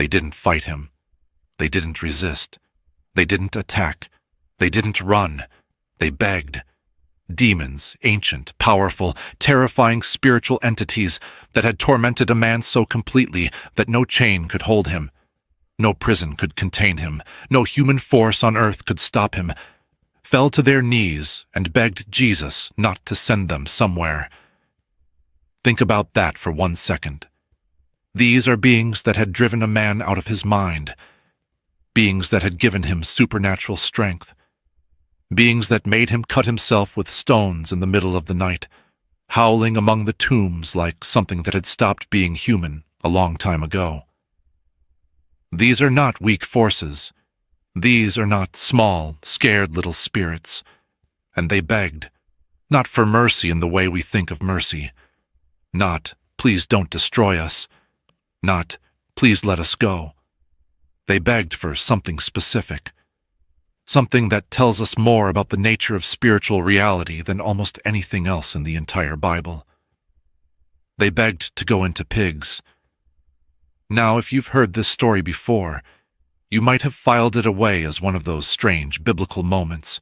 They didn't fight him. They didn't resist. They didn't attack. They didn't run. They begged. Demons, ancient, powerful, terrifying spiritual entities that had tormented a man so completely that no chain could hold him. No prison could contain him. No human force on earth could stop him, fell to their knees and begged Jesus not to send them somewhere. Think about that for 1 second. These are beings that had driven a man out of his mind, beings that had given him supernatural strength, beings that made him cut himself with stones in the middle of the night, howling among the tombs like something that had stopped being human a long time ago. These are not weak forces. These are not small, scared little spirits. And they begged, not for mercy in the way we think of mercy, not, please don't destroy us, not, please let us go. They begged for something specific, something that tells us more about the nature of spiritual reality than almost anything else in the entire Bible. They begged to go into pigs. Now, if you've heard this story before, you might have filed it away as one of those strange biblical moments.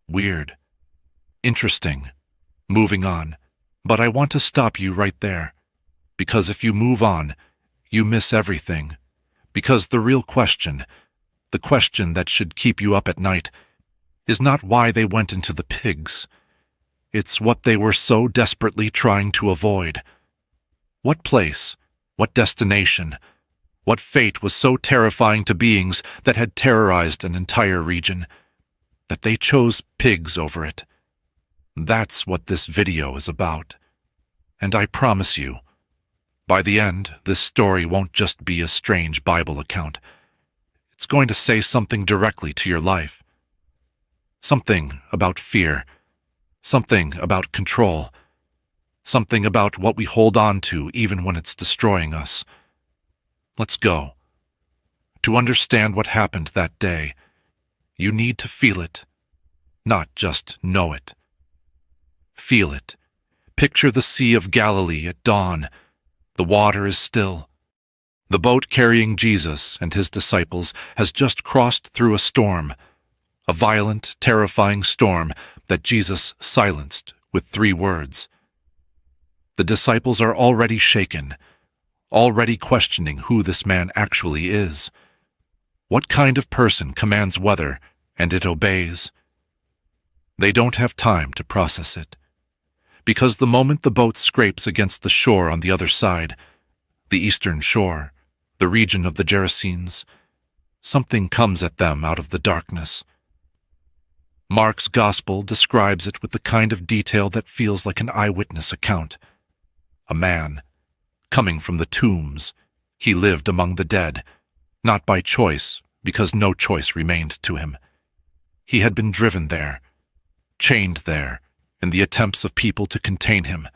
Weird. Interesting. Moving on. But I want to stop you right there, because if you move on, you miss everything. Because the real question, the question that should keep you up at night, is not why they went into the pigs. It's what they were so desperately trying to avoid. What place, what destination, what fate was so terrifying to beings that had terrorized an entire region, that they chose pigs over it? That's what this video is about. And I promise you, by the end, this story won't just be a strange Bible account. It's going to say something directly to your life. Something about fear. Something about control. Something about what we hold on to even when it's destroying us. Let's go. To understand what happened that day, you need to feel it, not just know it. Feel it. Picture the Sea of Galilee at dawn. The water is still. The boat carrying Jesus and his disciples has just crossed through a storm, a violent, terrifying storm that Jesus silenced with 3 words. The disciples are already shaken, already questioning who this man actually is. What kind of person commands weather and it obeys? They don't have time to process it, because the moment the boat scrapes against the shore on the other side, the eastern shore, the region of the Gerasenes, something comes at them out of the darkness. Mark's gospel describes it with the kind of detail that feels like an eyewitness account. A man, coming from the tombs, he lived among the dead, not by choice, because no choice remained to him. He had been driven there, chained there, in the attempts of people to contain him,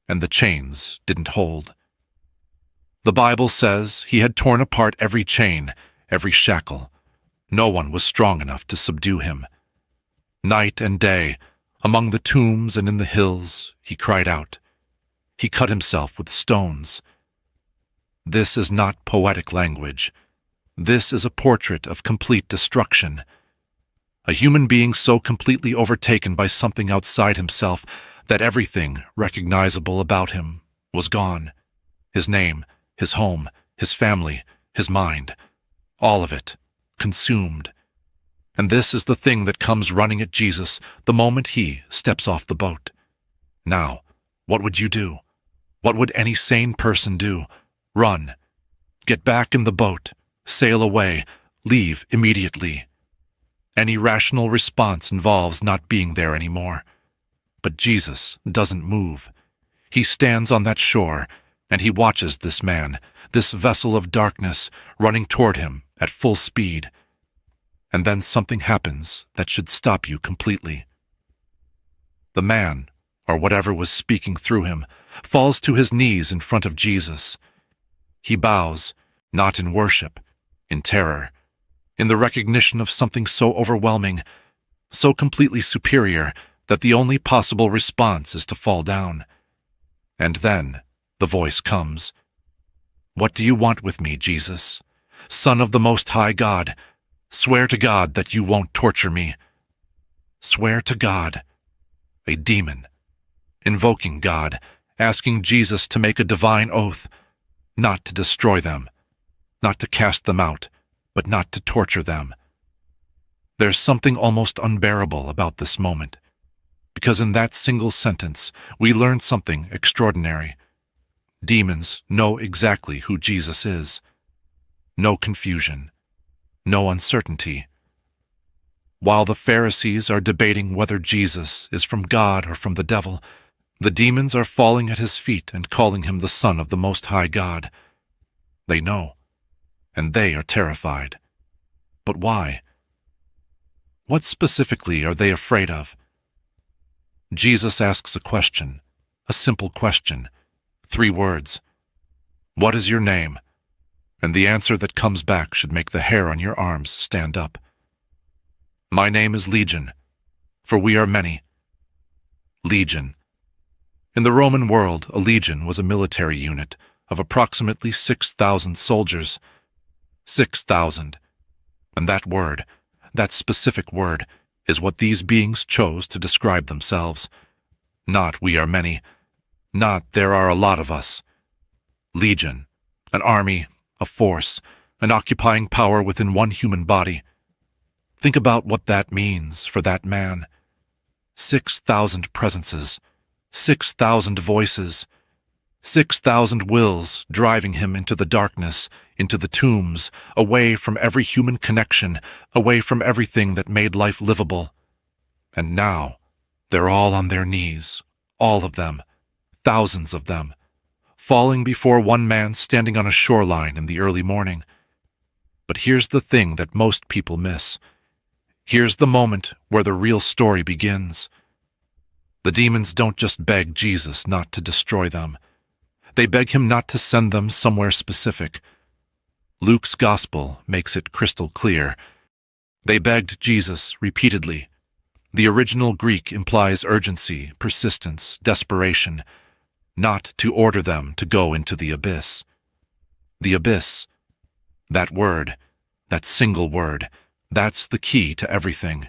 and the chains didn't hold. The Bible says he had torn apart every chain, every shackle. No one was strong enough to subdue him. Night and day, among the tombs and in the hills, he cried out. He cut himself with stones. This is not poetic language. This is a portrait of complete destruction. A human being so completely overtaken by something outside himself that everything recognizable about him was gone. His name, his home, his family, his mind, all of it, consumed. And this is the thing that comes running at Jesus the moment he steps off the boat. Now, what would you do? What would any sane person do? Run. Get back in the boat. Sail away. Leave immediately. Any rational response involves not being there anymore. But Jesus doesn't move. He stands on that shore, and he watches this man, this vessel of darkness, running toward him at full speed. And then something happens that should stop you completely. The man, or whatever was speaking through him, falls to his knees in front of Jesus. He bows, not in worship, in terror, in the recognition of something so overwhelming, so completely superior, that the only possible response is to fall down. And then the voice comes. What do you want with me, Jesus? Son of the Most High God, swear to God that you won't torture me. Swear to God. A demon. Invoking God, asking Jesus to make a divine oath, not to destroy them, not to cast them out, but not to torture them. There's something almost unbearable about this moment, because in that single sentence, we learn something extraordinary. Demons know exactly who Jesus is. No confusion, no uncertainty. While the Pharisees are debating whether Jesus is from God or from the devil, the demons are falling at his feet and calling him the Son of the Most High God. They know, and they are terrified. But why? What specifically are they afraid of? Jesus asks a question, a simple question, 3 words. What is your name? And the answer that comes back should make the hair on your arms stand up. My name is Legion, for we are many. Legion. In the Roman world, a legion was a military unit of approximately 6,000 soldiers. 6,000. And that word, that specific word, is what these beings chose to describe themselves. Not we are many, not there are a lot of us. Legion, an army, a force, an occupying power within one human body. Think about what that means for that man. 6,000 presences, 6,000 voices, 6,000 wills driving him into the darkness, into the tombs, away from every human connection, away from everything that made life livable. And now, they're all on their knees, all of them, thousands of them, falling before one man standing on a shoreline in the early morning. But here's the thing that most people miss. Here's the moment where the real story begins. The demons don't just beg Jesus not to destroy them. They beg him not to send them somewhere specific. Luke's gospel makes it crystal clear. They begged Jesus repeatedly. The original Greek implies urgency, persistence, desperation, not to order them to go into the abyss. The abyss, that word, that single word, that's the key to everything.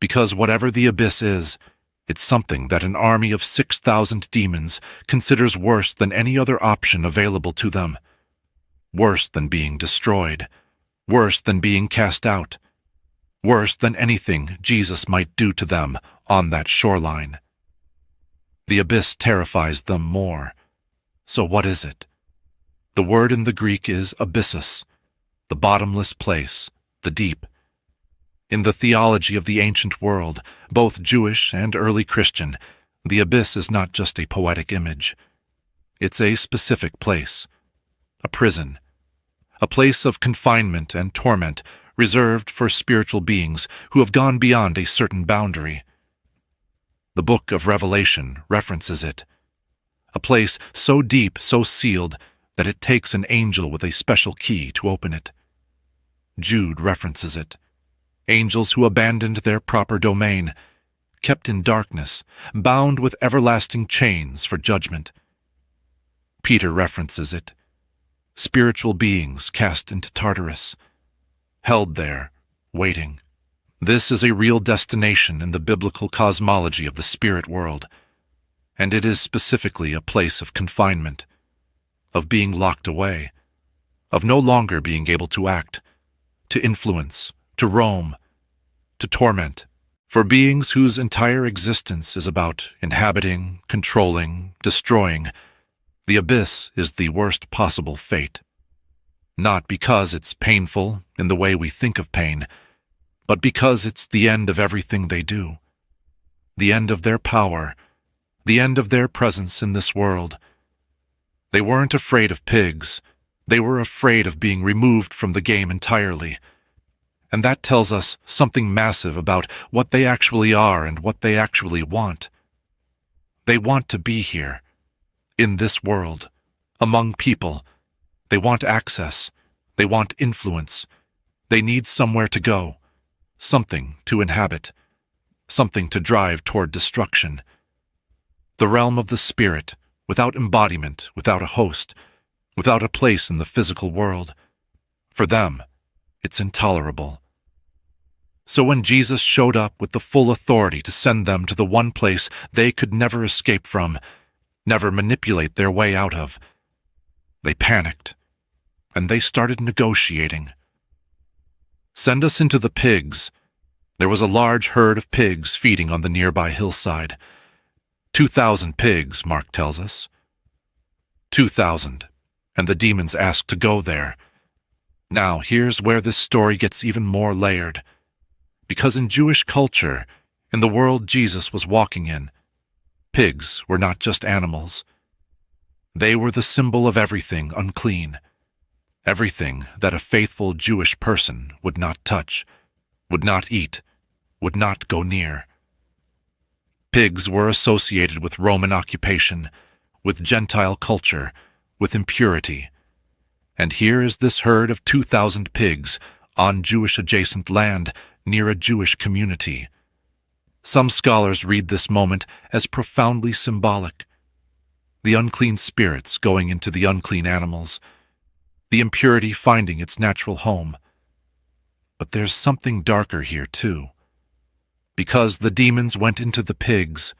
Because whatever the abyss is, it's something that an army of 6,000 demons considers worse than any other option available to them. Worse than being destroyed. Worse than being cast out. Worse than anything Jesus might do to them on that shoreline. The abyss terrifies them more. So what is it? The word in the Greek is abyssus, the bottomless place, the deep. In the theology of the ancient world, both Jewish and early Christian, the abyss is not just a poetic image. It's a specific place, a prison, a place of confinement and torment reserved for spiritual beings who have gone beyond a certain boundary. The book of Revelation references it, a place so deep, so sealed, that it takes an angel with a special key to open it. Jude references it. Angels who abandoned their proper domain, kept in darkness, bound with everlasting chains for judgment. Peter references it. Spiritual beings cast into Tartarus, held there, waiting. This is a real destination in the biblical cosmology of the spirit world, and it is specifically a place of confinement, of being locked away, of no longer being able to act, to influence, to roam, to torment, for beings whose entire existence is about inhabiting, controlling, destroying. The abyss is the worst possible fate. Not because it's painful in the way we think of pain, but because it's the end of everything they do, the end of their power, the end of their presence in this world. They weren't afraid of pigs. They were afraid of being removed from the game entirely. And that tells us something massive about what they actually are and what they actually want. They want to be here, in this world, among people. They want access. They want influence. They need somewhere to go, something to inhabit, something to drive toward destruction. The realm of the spirit, without embodiment, without a host, without a place in the physical world. For them, it's intolerable. So when Jesus showed up with the full authority to send them to the one place they could never escape from, never manipulate their way out of, they panicked, and they started negotiating. Send us into the pigs. There was a large herd of pigs feeding on the nearby hillside. 2,000 pigs, Mark tells us. 2,000, and the demons asked to go there. Now, here's where this story gets even more layered. Because in Jewish culture, in the world Jesus was walking in, pigs were not just animals. They were the symbol of everything unclean, everything that a faithful Jewish person would not touch, would not eat, would not go near. Pigs were associated with Roman occupation, with Gentile culture, with impurity. And here is this herd of 2,000 pigs on Jewish-adjacent land near a Jewish community. Some scholars read this moment as profoundly symbolic. The unclean spirits going into the unclean animals, the impurity finding its natural home. But there's something darker here too. Because the demons went into the pigs,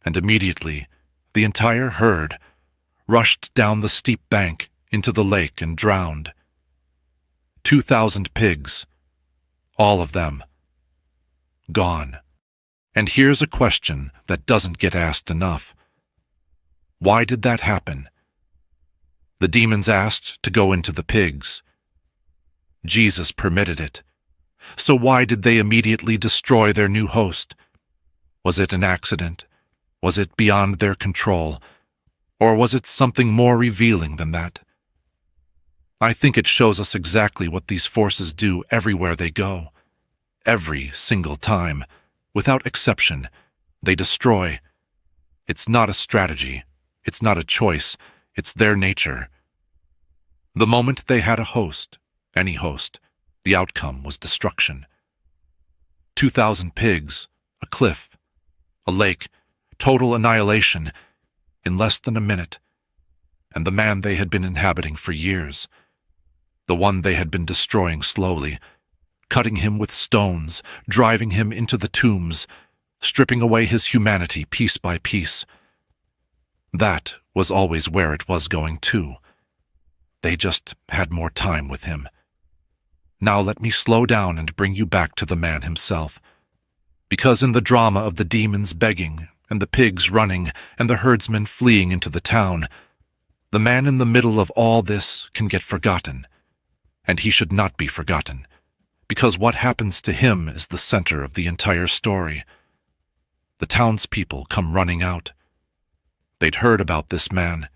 and immediately the entire herd rushed down the steep bank into the lake and drowned. 2,000 pigs, all of them, gone. And here's a question that doesn't get asked enough. Why did that happen? The demons asked to go into the pigs. Jesus permitted it. So why did they immediately destroy their new host? Was it an accident? Was it beyond their control? Or was it something more revealing than that? I think it shows us exactly what these forces do everywhere they go. Every single time, without exception, they destroy. It's not a strategy. It's not a choice. It's their nature. The moment they had a host, any host, the outcome was destruction. 2,000 pigs, a cliff, a lake, total annihilation in less than a minute. And the man they had been inhabiting for years, the one they had been destroying slowly, cutting him with stones, driving him into the tombs, stripping away his humanity piece by piece. That was always where it was going too. They just had more time with him. Now let me slow down and bring you back to the man himself. Because in the drama of the demons begging, and the pigs running, and the herdsmen fleeing into the town, the man in the middle of all this can get forgotten. And he should not be forgotten, because what happens to him is the center of the entire story. The townspeople come running out. They'd heard about this man.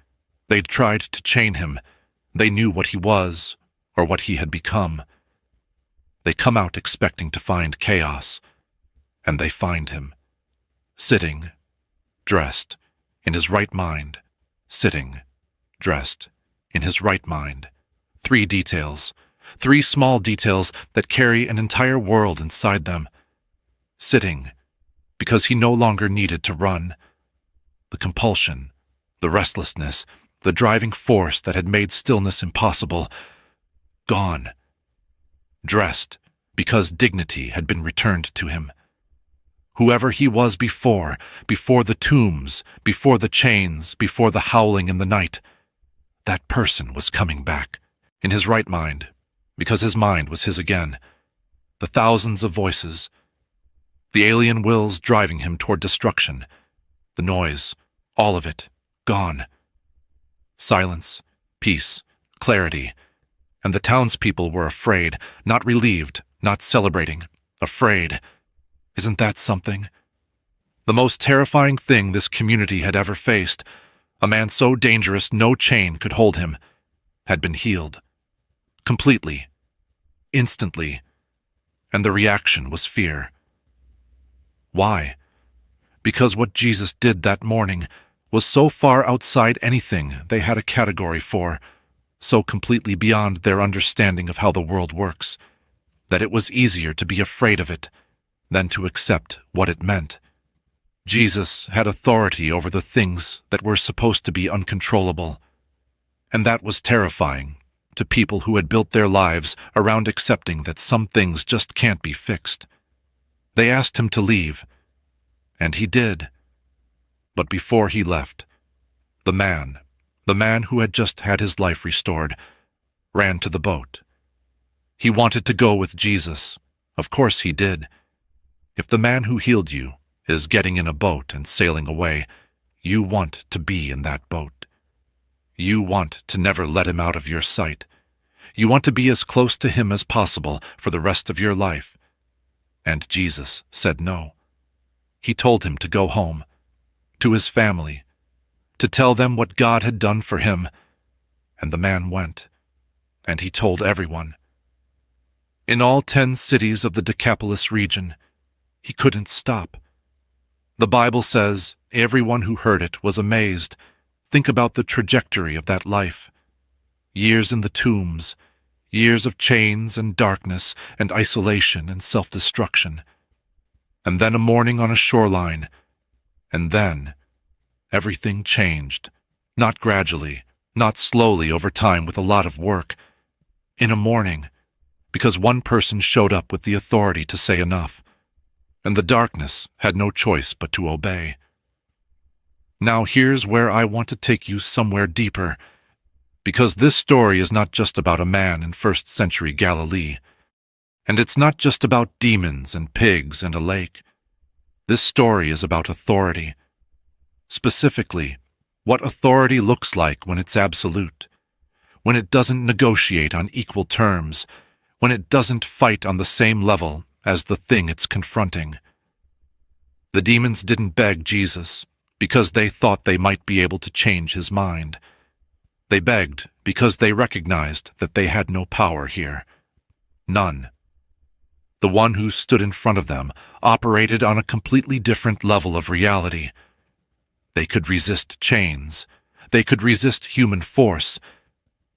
They'd tried to chain him. They knew what he was, or what he had become. They come out expecting to find chaos, and they find him, sitting, dressed, in his right mind, sitting, dressed, in his right mind. 3 details, 3 small details that carry an entire world inside them. Sitting, because he no longer needed to run. The compulsion, the restlessness, the driving force that had made stillness impossible, gone. Dressed, because dignity had been returned to him. Whoever he was before the tombs, before the chains, before the howling in the night, that person was coming back, in his right mind, because his mind was his again. The thousands of voices, the alien wills driving him toward destruction, the noise, all of it, gone. Silence, peace, clarity, and the townspeople were afraid, not relieved, not celebrating, afraid. Isn't that something? The most terrifying thing this community had ever faced, a man so dangerous no chain could hold him, had been healed. Completely. Instantly. And the reaction was fear. Why? Because what Jesus did that morning was so far outside anything they had a category for, so completely beyond their understanding of how the world works, that it was easier to be afraid of it than to accept what it meant. Jesus had authority over the things that were supposed to be uncontrollable. And that was terrifying to people who had built their lives around accepting that some things just can't be fixed. They asked him to leave, and he did. But before he left, the man who had just had his life restored, ran to the boat. He wanted to go with Jesus. Of course he did. If the man who healed you is getting in a boat and sailing away, you want to be in that boat. You want to never let him out of your sight. You want to be as close to him as possible for the rest of your life. And Jesus said no. He told him to go home, to his family, to tell them what God had done for him. And the man went, and he told everyone. In all 10 cities of the Decapolis region, he couldn't stop. The Bible says everyone who heard it was amazed. Think about the trajectory of that life. Years in the tombs, years of chains and darkness and isolation and self-destruction. And then a morning on a shoreline. And then everything changed. Not gradually, not slowly over time with a lot of work. In a morning, because one person showed up with the authority to say enough. And the darkness had no choice but to obey. Now here's where I want to take you somewhere deeper, because this story is not just about a man in first-century Galilee, and it's not just about demons and pigs and a lake. This story is about authority. Specifically, what authority looks like when it's absolute, when it doesn't negotiate on equal terms, when it doesn't fight on the same level as the thing it's confronting. The demons didn't beg Jesus because they thought they might be able to change his mind. They begged because they recognized that they had no power here. None. The one who stood in front of them operated on a completely different level of reality. They could resist chains. They could resist human force.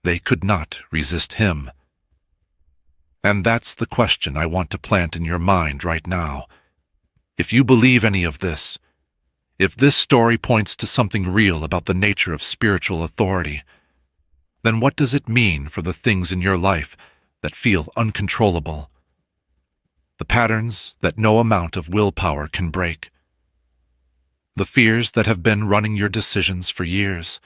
They could not resist him. And that's the question I want to plant in your mind right now. If you believe any of this, if this story points to something real about the nature of spiritual authority, then what does it mean for the things in your life that feel uncontrollable? The patterns that no amount of willpower can break. The fears that have been running your decisions for years.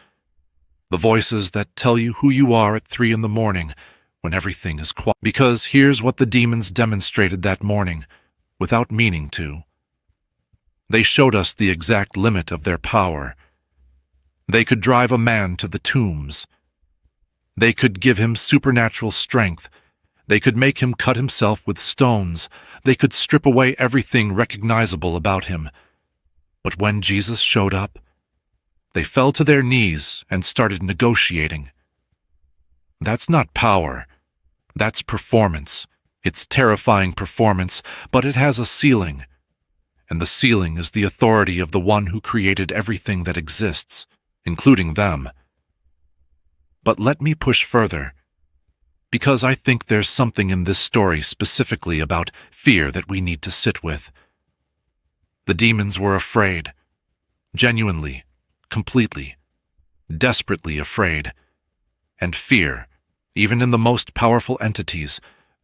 The voices that tell you who you are at 3 a.m. when everything is quiet. Because here's what the demons demonstrated that morning, without meaning to. They showed us the exact limit of their power. They could drive a man to the tombs. They could give him supernatural strength. They could make him cut himself with stones. They could strip away everything recognizable about him. But when Jesus showed up, they fell to their knees and started negotiating. That's not power. That's performance. It's terrifying performance, but it has a ceiling. And the ceiling is the authority of the one who created everything that exists, including them. But let me push further, because I think there's something in this story specifically about fear that we need to sit with. The demons were afraid, genuinely, completely, desperately afraid. And fear, even in the most powerful entities,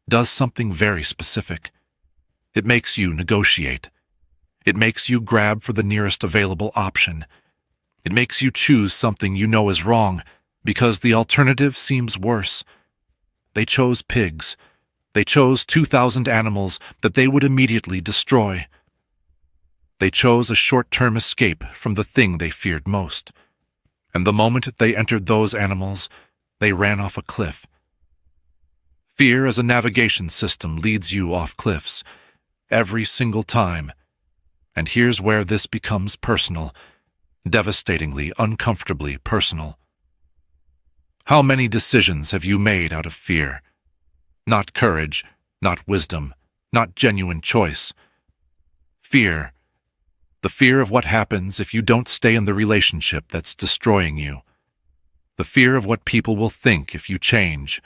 does something very specific. It makes you negotiate. It makes you grab for the nearest available option. It makes you choose something you know is wrong, because the alternative seems worse. They chose pigs. They chose 2,000 animals that they would immediately destroy. They chose a short-term escape from the thing they feared most. And the moment they entered those animals, they ran off a cliff. Fear as a navigation system leads you off cliffs, every single time. And here's where this becomes personal, devastatingly, uncomfortably personal. How many decisions have you made out of fear? Not courage, not wisdom, not genuine choice. Fear. The fear of what happens if you don't stay in the relationship that's destroying you. The fear of what people will think if you change.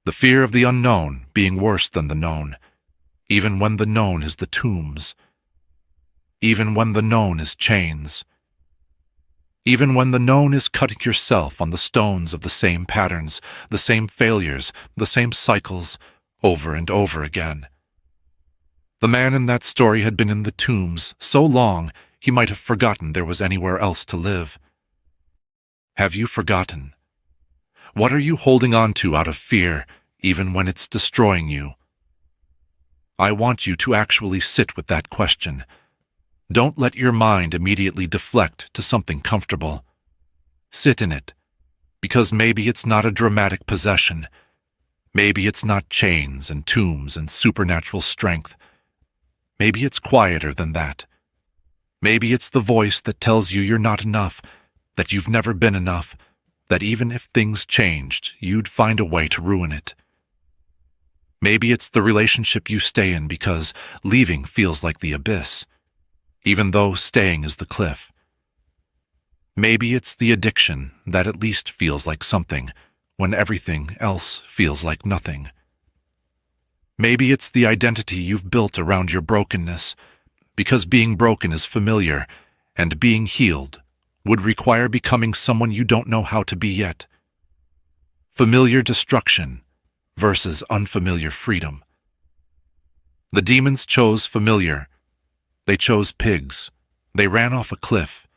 The fear of the unknown being worse than the known, even when the known is the tombs. Even when the known is chains. even when the known is cutting yourself on the stones of the same patterns, the same failures, the same cycles, over and over again. The man in that story had been in the tombs so long he might have forgotten there was anywhere else to live. Have you forgotten? What are you holding on to out of fear, even when it's destroying you? I want you to actually sit with that question. Don't let your mind immediately deflect to something comfortable. Sit in it, because maybe it's not a dramatic possession. Maybe it's not chains and tombs and supernatural strength. Maybe it's quieter than that. Maybe it's the voice that tells you you're not enough, that you've never been enough, that even if things changed, you'd find a way to ruin it. Maybe it's the relationship you stay in because leaving feels like the abyss, even though staying is the cliff. Maybe it's the addiction that at least feels like something when everything else feels like nothing. Maybe it's the identity you've built around your brokenness, because being broken is familiar, and being healed would require becoming someone you don't know how to be yet. Familiar destruction versus unfamiliar freedom. The demons chose familiar. They chose pigs. They ran off a cliff.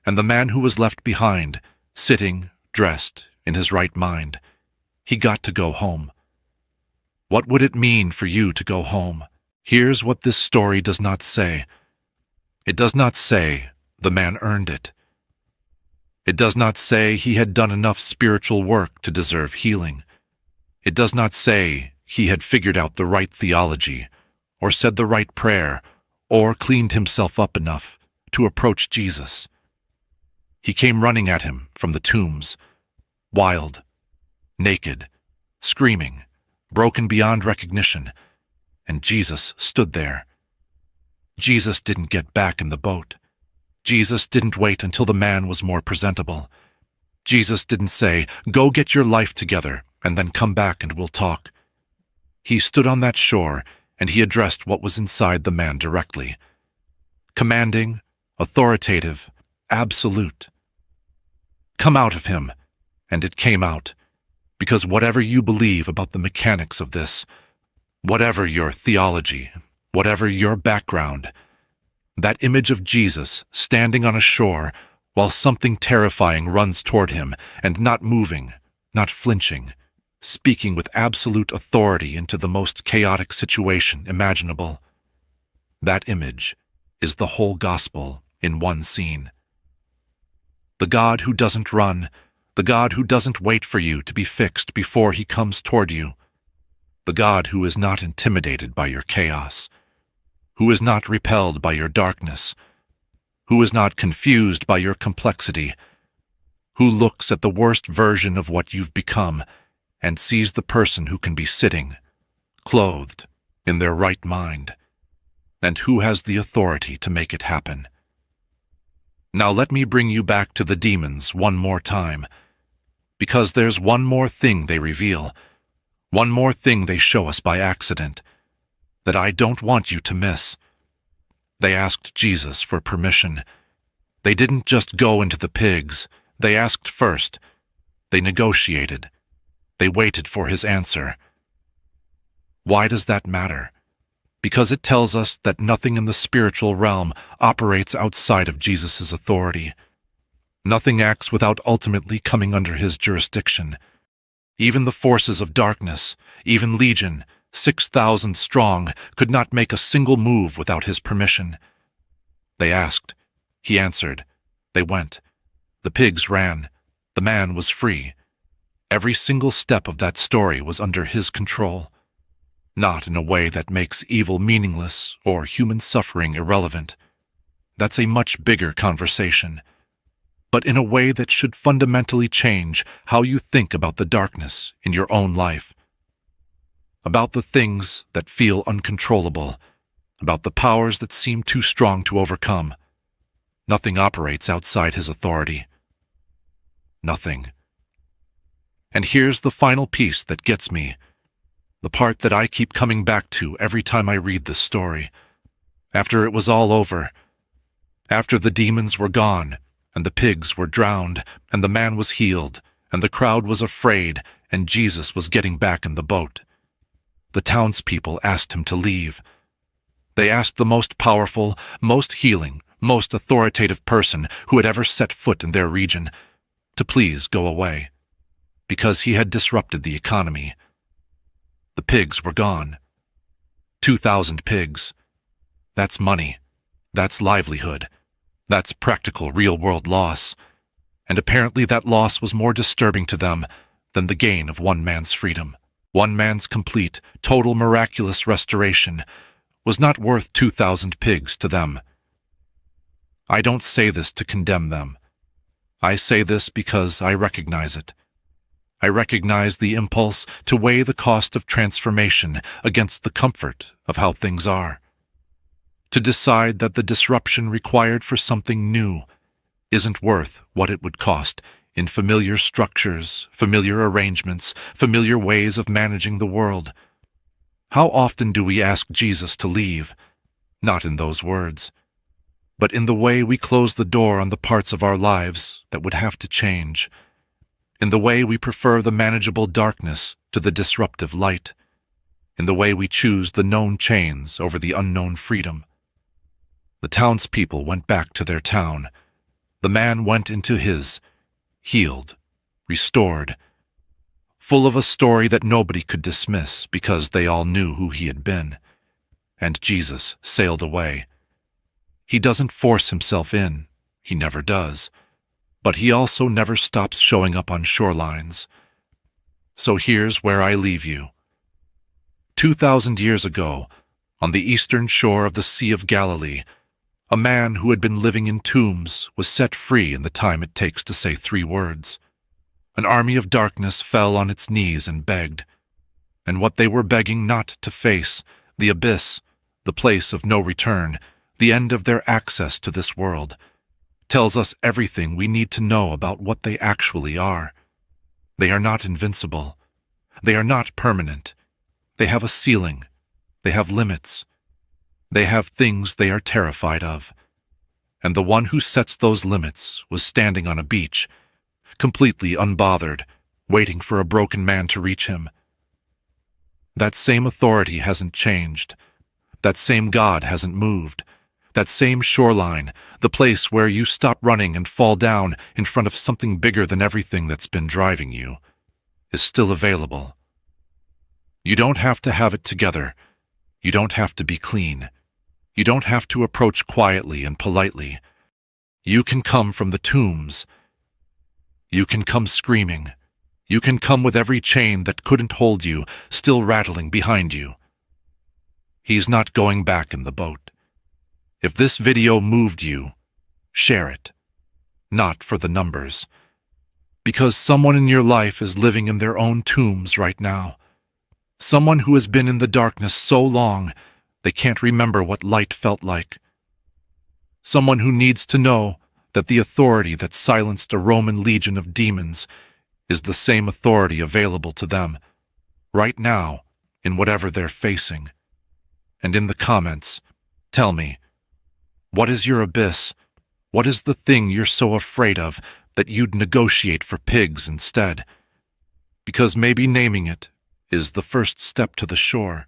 And the man who was left behind, sitting, dressed, in his right mind, he got to go home. What would it mean for you to go home? Here's what this story does not say. It does not say the man earned it. It does not say he had done enough spiritual work to deserve healing. It does not say he had figured out the right theology, or said the right prayer, or cleaned himself up enough to approach Jesus. He came running at him from the tombs, wild, naked, screaming, broken beyond recognition, and Jesus stood there. Jesus didn't get back in the boat. Jesus didn't wait until the man was more presentable. Jesus didn't say, "Go get your life together, and then come back and we'll talk." He stood on that shore, and he addressed what was inside the man directly. Commanding, authoritative, absolute. Come out of him, and it came out. Because whatever you believe about the mechanics of this, whatever your theology, whatever your background, that image of Jesus standing on a shore while something terrifying runs toward him and not moving, not flinching, speaking with absolute authority into the most chaotic situation imaginable, that image is the whole gospel in one scene. The God who doesn't run, the God who doesn't wait for you to be fixed before he comes toward you, the God who is not intimidated by your chaos, who is not repelled by your darkness, who is not confused by your complexity, who looks at the worst version of what you've become and sees the person who can be sitting, clothed, in their right mind, and who has the authority to make it happen. Now let me bring you back to the demons one more time, because there's one more thing they reveal, one more thing they show us by accident, that I don't want you to miss. They asked Jesus for permission. They didn't just go into the pigs. They asked first. They negotiated. They waited for his answer. Why does that matter? Because it tells us that nothing in the spiritual realm operates outside of Jesus' authority. Nothing acts without ultimately coming under his jurisdiction. Even the forces of darkness, even Legion, 6,000 strong, could not make a single move without his permission. They asked. He answered. They went. The pigs ran. The man was free. Every single step of that story was under his control. Not in a way that makes evil meaningless or human suffering irrelevant. That's a much bigger conversation. But in a way that should fundamentally change how you think about the darkness in your own life. About the things that feel uncontrollable, about the powers that seem too strong to overcome. Nothing operates outside his authority. Nothing. And here's the final piece that gets me, the part that I keep coming back to every time I read this story. After it was all over, after the demons were gone, and the pigs were drowned, and the man was healed, and the crowd was afraid, and Jesus was getting back in the boat. The townspeople asked him to leave. They asked the most powerful, most healing, most authoritative person who had ever set foot in their region to please go away, because he had disrupted the economy. The pigs were gone. 2,000 pigs. That's money. That's livelihood. That's practical, real-world loss. And apparently that loss was more disturbing to them than the gain of one man's freedom. One man's complete, total, miraculous restoration was not worth 2,000 pigs to them. I don't say this to condemn them. I say this because I recognize it. I recognize the impulse to weigh the cost of transformation against the comfort of how things are. To decide that the disruption required for something new isn't worth what it would cost in familiar structures, familiar arrangements, familiar ways of managing the world. How often do we ask Jesus to leave? Not in those words, but in the way we close the door on the parts of our lives that would have to change, in the way we prefer the manageable darkness to the disruptive light, in the way we choose the known chains over the unknown freedom. The townspeople went back to their town. The man went into his, healed, restored, full of a story that nobody could dismiss because they all knew who he had been. And Jesus sailed away. He doesn't force himself in, he never does, but he also never stops showing up on shorelines. So here's where I leave you. 2,000 years ago, on the eastern shore of the Sea of Galilee, a man who had been living in tombs was set free in the time it takes to say 3 words. An army of darkness fell on its knees and begged. And what they were begging not to face, the abyss, the place of no return, the end of their access to this world, tells us everything we need to know about what they actually are. They are not invincible. They are not permanent. They have a ceiling. They have limits. They have things they are terrified of. And the one who sets those limits was standing on a beach, completely unbothered, waiting for a broken man to reach him. That same authority hasn't changed. That same God hasn't moved. That same shoreline, the place where you stop running and fall down in front of something bigger than everything that's been driving you, is still available. You don't have to have it together. You don't have to be clean. You don't have to approach quietly and politely. You can come from the tombs. You can come screaming. You can come with every chain that couldn't hold you still rattling behind you. He's not going back in the boat. If this video moved you, share it. Not for the numbers. Because someone in your life is living in their own tombs right now. Someone who has been in the darkness so long they can't remember what light felt like. Someone who needs to know that the authority that silenced a Roman legion of demons is the same authority available to them, right now, in whatever they're facing. And in the comments, tell me, what is your abyss? What is the thing you're so afraid of that you'd negotiate for pigs instead? Because maybe naming it is the first step to the shore.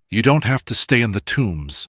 You don't have to stay in the tombs.